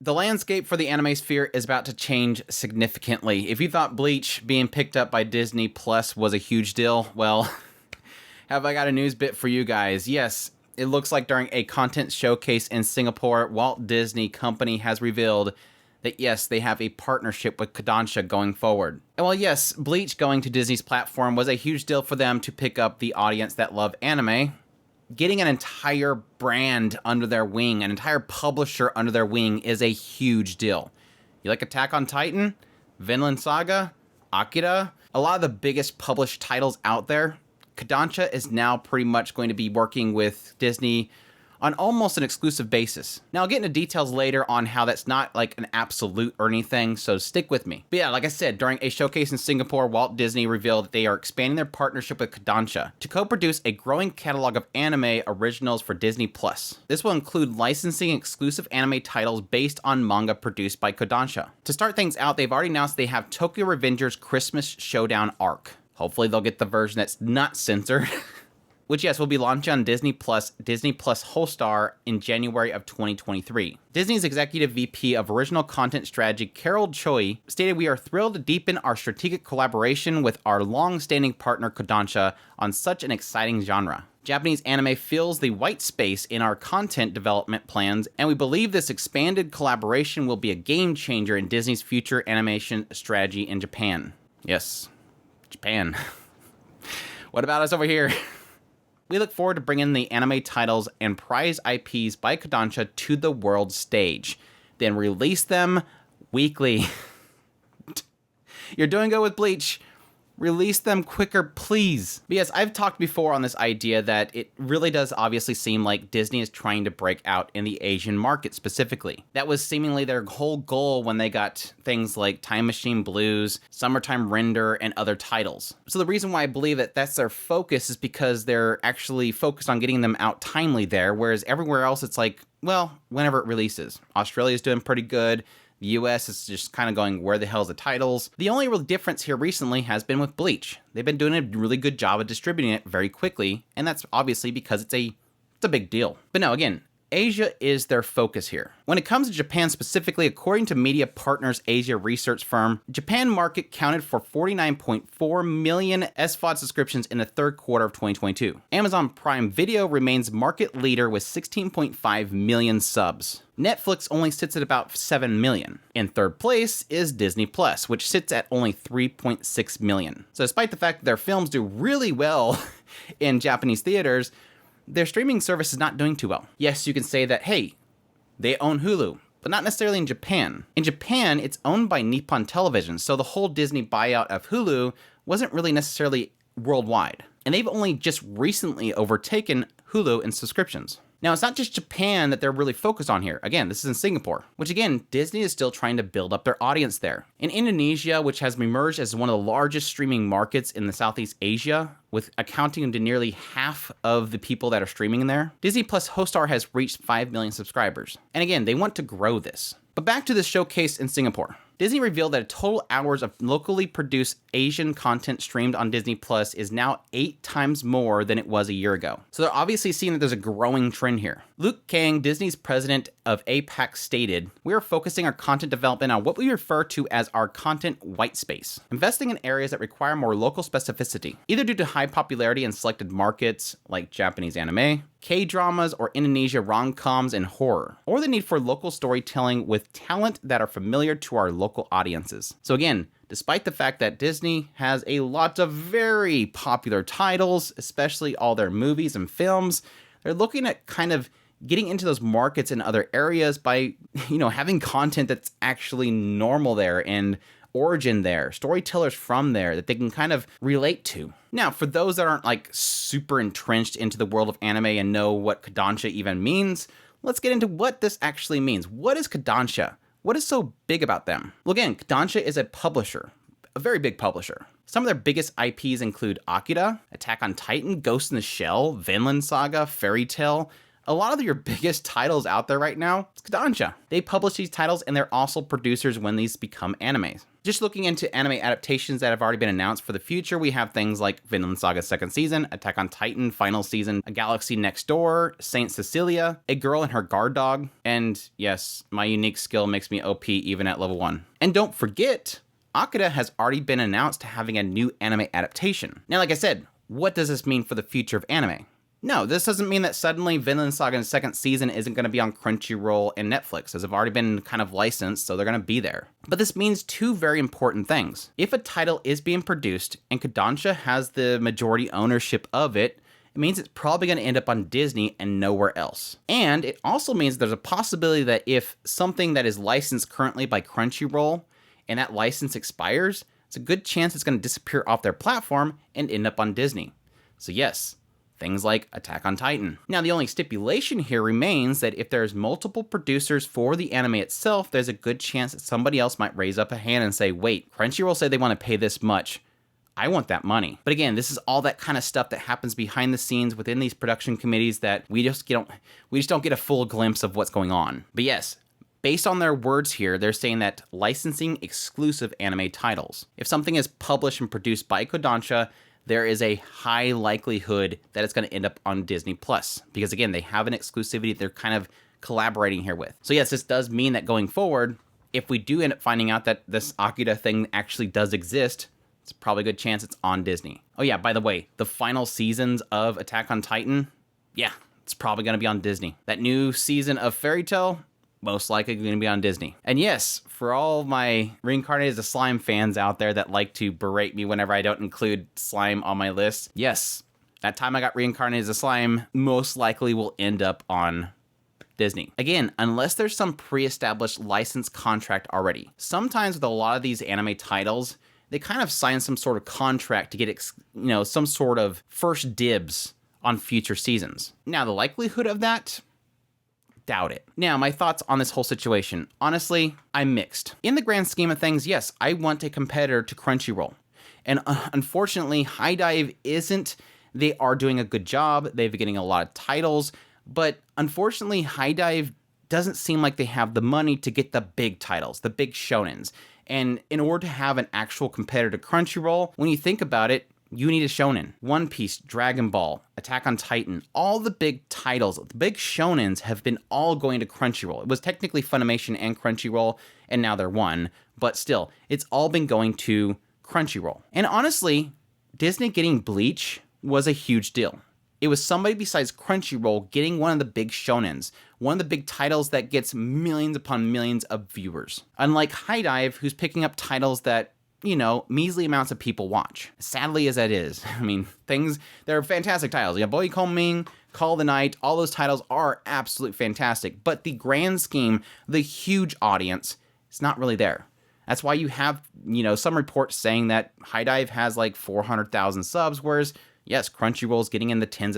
The landscape for the anime sphere is about to change significantly. If you thought Bleach being picked up by Disney Plus was a huge deal, well, have I got a news bit for you guys. Yes, it looks like during a content showcase in Singapore, Walt Disney Company has revealed that yes, they have a partnership with Kodansha going forward. And while yes, Bleach going to Disney's platform was a huge deal for them to pick up the audience that love anime, getting an entire brand under their wing, an entire publisher under their wing is a huge deal. You like Attack on Titan, Vinland Saga, Akira, a lot of the biggest published titles out there. Kodansha is now pretty much going to be working with Disney on almost an exclusive basis. Now, I'll get into details later on how that's not like an absolute or anything, so stick with me. But yeah, like I said, during a showcase in Singapore, Walt Disney revealed that they are expanding their partnership with Kodansha to co-produce a growing catalog of anime originals for Disney+. This will include licensing exclusive anime titles based on manga produced by Kodansha. To start things out, they've already announced they have Tokyo Revengers Christmas Showdown arc. Hopefully they'll get the version that's not censored. Which, yes, will be launching on Disney Plus Wholestar in January of 2023. Disney's Executive VP of Original Content Strategy, Carol Choi, stated, "We are thrilled to deepen our strategic collaboration with our long-standing partner Kodansha on such an exciting genre. Japanese anime fills the white space in our content development plans, and we believe this expanded collaboration will be a game changer in Disney's future animation strategy in Japan." Yes, Japan. What about us over here? We look forward to bringing the anime titles and prize IPs by Kodansha to the world stage, then release them weekly. You're doing good with Bleach. Release them quicker, please. But yes, I've talked before on this idea that it really does obviously seem like Disney is trying to break out in the Asian market specifically. That was seemingly their whole goal when they got things like Time Machine Blues, Summertime Render, and other titles. So the reason why I believe that that's their focus is because they're actually focused on getting them out timely there, whereas everywhere else it's like, well, whenever it releases. Australia's doing pretty good. The US is just kind of going, where the hell's the titles? The only real difference here recently has been with Bleach. They've been doing a really good job of distributing it very quickly, and that's obviously because it's a big deal. But no, again, Asia is their focus here. When it comes to Japan specifically, according to Media Partners Asia research firm, Japan market counted for 49.4 million SVOD subscriptions in the third quarter of 2022. Amazon Prime Video remains market leader with 16.5 million subs. Netflix only sits at about 7 million. In third place is Disney Plus, which sits at only 3.6 million. So despite the fact that their films do really well in Japanese theaters, their streaming service is not doing too well. Yes, you can say that, hey, they own Hulu, but not necessarily in Japan. In Japan, it's owned by Nippon Television, so the whole Disney buyout of Hulu wasn't really necessarily worldwide. And they've only just recently overtaken Hulu in subscriptions. Now, it's not just Japan that they're really focused on here. Again, this is in Singapore, which again, Disney is still trying to build up their audience there. In Indonesia, which has emerged as one of the largest streaming markets in the Southeast Asia, with accounting to nearly half of the people that are streaming in there, Disney Plus Hostar has reached 5 million subscribers. And again, they want to grow this. But back to this showcase in Singapore. Disney revealed that total hours of locally produced Asian content streamed on Disney Plus is now 8 times more than it was a year ago. So they're obviously seeing that there's a growing trend here. Luke Kang, Disney's president of APAC, stated, "We are focusing our content development on what we refer to as our content white space, investing in areas that require more local specificity, either due to high popularity in selected markets like Japanese anime, K-dramas, or Indonesia rom-coms and horror, or the need for local storytelling with talent that are familiar to our local audiences." So again, despite the fact that Disney has a lot of very popular titles, especially all their movies and films, they're looking at kind of getting into those markets in other areas by, having content that's actually normal there and origin there, storytellers from there that they can kind of relate to. Now, for those that aren't like super entrenched into the world of anime and know what Kodansha even means, let's get into what this actually means. What is Kodansha? What is so big about them? Well, again, Kodansha is a publisher, a very big publisher. Some of their biggest IPs include Akira, Attack on Titan, Ghost in the Shell, Vinland Saga, Fairy Tail, A lot of your biggest titles out there right now, it's Kodansha. They publish these titles and they're also producers when these become animes. Just looking into anime adaptations that have already been announced for the future, we have things like Vinland Saga's second season, Attack on Titan final season, A Galaxy Next Door, Saint Cecilia, A Girl and Her Guard Dog, and yes, my unique skill makes me OP even at level 1. And don't forget, Akira has already been announced to having a new anime adaptation. Now, like I said, what does this mean for the future of anime? No, this doesn't mean that suddenly Vinland Saga's second season isn't going to be on Crunchyroll and Netflix, as they've already been kind of licensed, so they're going to be there. But this means two very important things. If a title is being produced and Kodansha has the majority ownership of it, it means it's probably going to end up on Disney and nowhere else. And it also means there's a possibility that if something that is licensed currently by Crunchyroll and that license expires, it's a good chance it's going to disappear off their platform and end up on Disney. So yes, things like Attack on Titan. Now, the only stipulation here remains that if there's multiple producers for the anime itself, there's a good chance that somebody else might raise up a hand and say, wait, Crunchyroll said they want to pay this much. I want that money. But again, this is all that kind of stuff that happens behind the scenes within these production committees that we just don't get a full glimpse of what's going on. But yes, based on their words here, they're saying that licensing exclusive anime titles. If something is published and produced by Kodansha, there is a high likelihood that it's going to end up on Disney Plus. Because again, they have an exclusivity they're kind of collaborating here with. So yes, this does mean that going forward, if we do end up finding out that this Akira thing actually does exist, it's probably a good chance it's on Disney. Oh yeah, by the way, the final seasons of Attack on Titan, yeah, it's probably going to be on Disney. That new season of Fairy Tail, most likely going to be on Disney. And yes, for all my Reincarnated as a Slime fans out there that like to berate me whenever I don't include slime on my list, yes, that time I got Reincarnated as a Slime most likely will end up on Disney. Again, unless there's some pre-established license contract already. Sometimes with a lot of these anime titles, they kind of sign some sort of contract to get, some sort of first dibs on future seasons. Now, the likelihood of that, doubt it. Now, my thoughts on this whole situation. Honestly, I'm mixed. In the grand scheme of things, yes, I want a competitor to Crunchyroll. And unfortunately, High Dive isn't. They are doing a good job. They've been getting a lot of titles. But unfortunately, High Dive doesn't seem like they have the money to get the big titles, the big shonens. And in order to have an actual competitor to Crunchyroll, when you think about it, you need a shonen. One Piece, Dragon Ball, Attack on Titan, all the big titles, the big shonens have been all going to Crunchyroll. It was technically Funimation and Crunchyroll, and now they're one. But still, it's all been going to Crunchyroll. And honestly, Disney getting Bleach was a huge deal. It was somebody besides Crunchyroll getting one of the big shonens, one of the big titles that gets millions upon millions of viewers. Unlike High Dive, who's picking up titles that, measly amounts of people watch. Sadly as that is. I mean, they're fantastic titles. Yeah, Boy Coming, Call the Night, all those titles are absolutely fantastic. But the grand scheme, the huge audience, it's not really there. That's why you have, some reports saying that High Dive has like 400,000 subs, whereas, yes, Crunchyroll's getting in the tens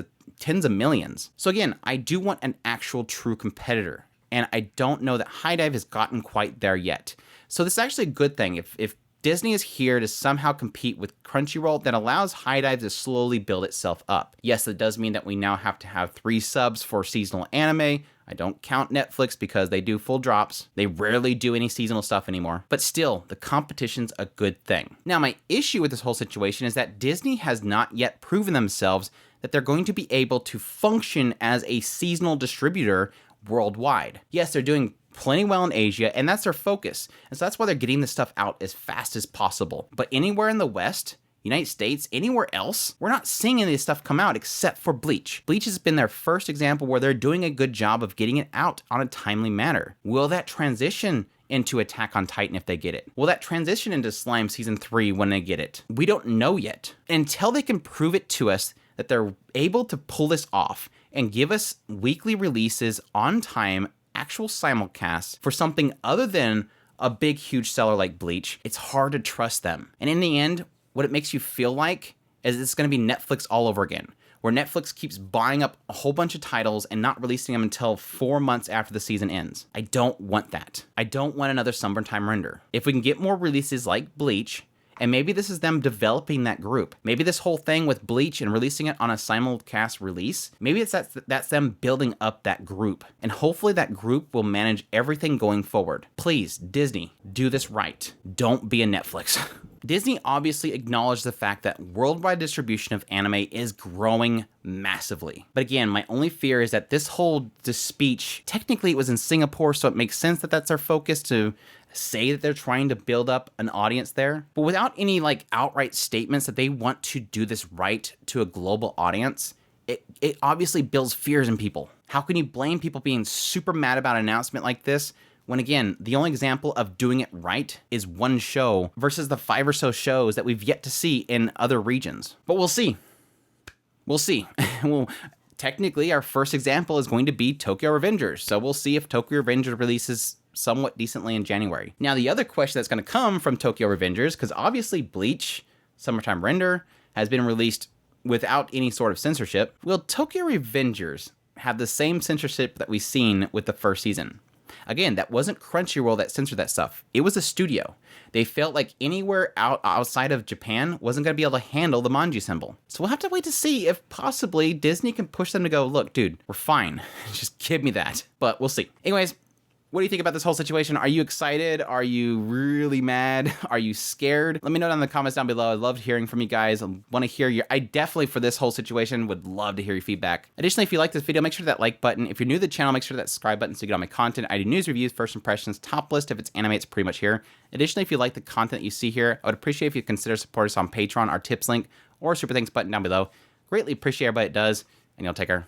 of millions. So again, I do want an actual true competitor. And I don't know that High Dive has gotten quite there yet. So this is actually a good thing. If Disney is here to somehow compete with Crunchyroll, that allows High Dive to slowly build itself up. Yes, that does mean that we now have to have 3 subs for seasonal anime. I don't count Netflix because they do full drops. They rarely do any seasonal stuff anymore. But still, the competition's a good thing. Now, my issue with this whole situation is that Disney has not yet proven themselves that they're going to be able to function as a seasonal distributor worldwide. Yes, they're doing plenty well in Asia, and that's their focus. And so that's why they're getting this stuff out as fast as possible. But anywhere in the West, United States, anywhere else, we're not seeing any of this stuff come out except for Bleach. Bleach has been their first example where they're doing a good job of getting it out on a timely manner. Will that transition into Attack on Titan if they get it? Will that transition into Slime Season 3 when they get it? We don't know yet. Until they can prove it to us that they're able to pull this off and give us weekly releases on time, actual simulcasts for something other than a big, huge seller like Bleach, it's hard to trust them. And in the end, what it makes you feel like is it's going to be Netflix all over again, where Netflix keeps buying up a whole bunch of titles and not releasing them until 4 months after the season ends. I don't want that. I don't want another Summertime Render. If we can get more releases like Bleach, And maybe this is them developing that group. Maybe this whole thing with Bleach and releasing it on a simulcast release, maybe that's them building up that group. And hopefully that group will manage everything going forward. Please, Disney, do this right. Don't be a Netflix. Disney obviously acknowledged the fact that worldwide distribution of anime is growing massively. But again, my only fear is that this whole speech, technically it was in Singapore, so it makes sense that that's their focus to say that they're trying to build up an audience there. But without any like outright statements that they want to do this right to a global audience, it obviously builds fears in people. How can you blame people being super mad about an announcement like this when, again, the only example of doing it right is one show versus the 5 or so shows that we've yet to see in other regions? But we'll see. We'll see. Well, technically, our first example is going to be Tokyo Revengers. So we'll see if Tokyo Revengers releases somewhat decently in January. Now, the other question that's going to come from Tokyo Revengers, because obviously Bleach, Summertime Render, has been released without any sort of censorship. Will Tokyo Revengers have the same censorship that we've seen with the first season? Again, that wasn't Crunchyroll that censored that stuff. It was a studio. They felt like anywhere outside of Japan wasn't going to be able to handle the manji symbol. So we'll have to wait to see if possibly Disney can push them to go, look, dude, we're fine. Just give me that. But we'll see. Anyways, what do you think about this whole situation? Are you excited? Are you really mad? Are you scared? Let me know down in the comments down below. I loved hearing from you guys. I want to hear I definitely, for this whole situation, would love to hear your feedback. Additionally, if you like this video, make sure to that like button. If you're new to the channel, make sure to that subscribe button so you get all my content. I do news, reviews, first impressions, top list. If it's anime, it's pretty much here. Additionally, if you like the content that you see here, I would appreciate if you consider supporting us on Patreon, our tips link, or super thanks button down below. Greatly appreciate everybody that does, and you'll take care.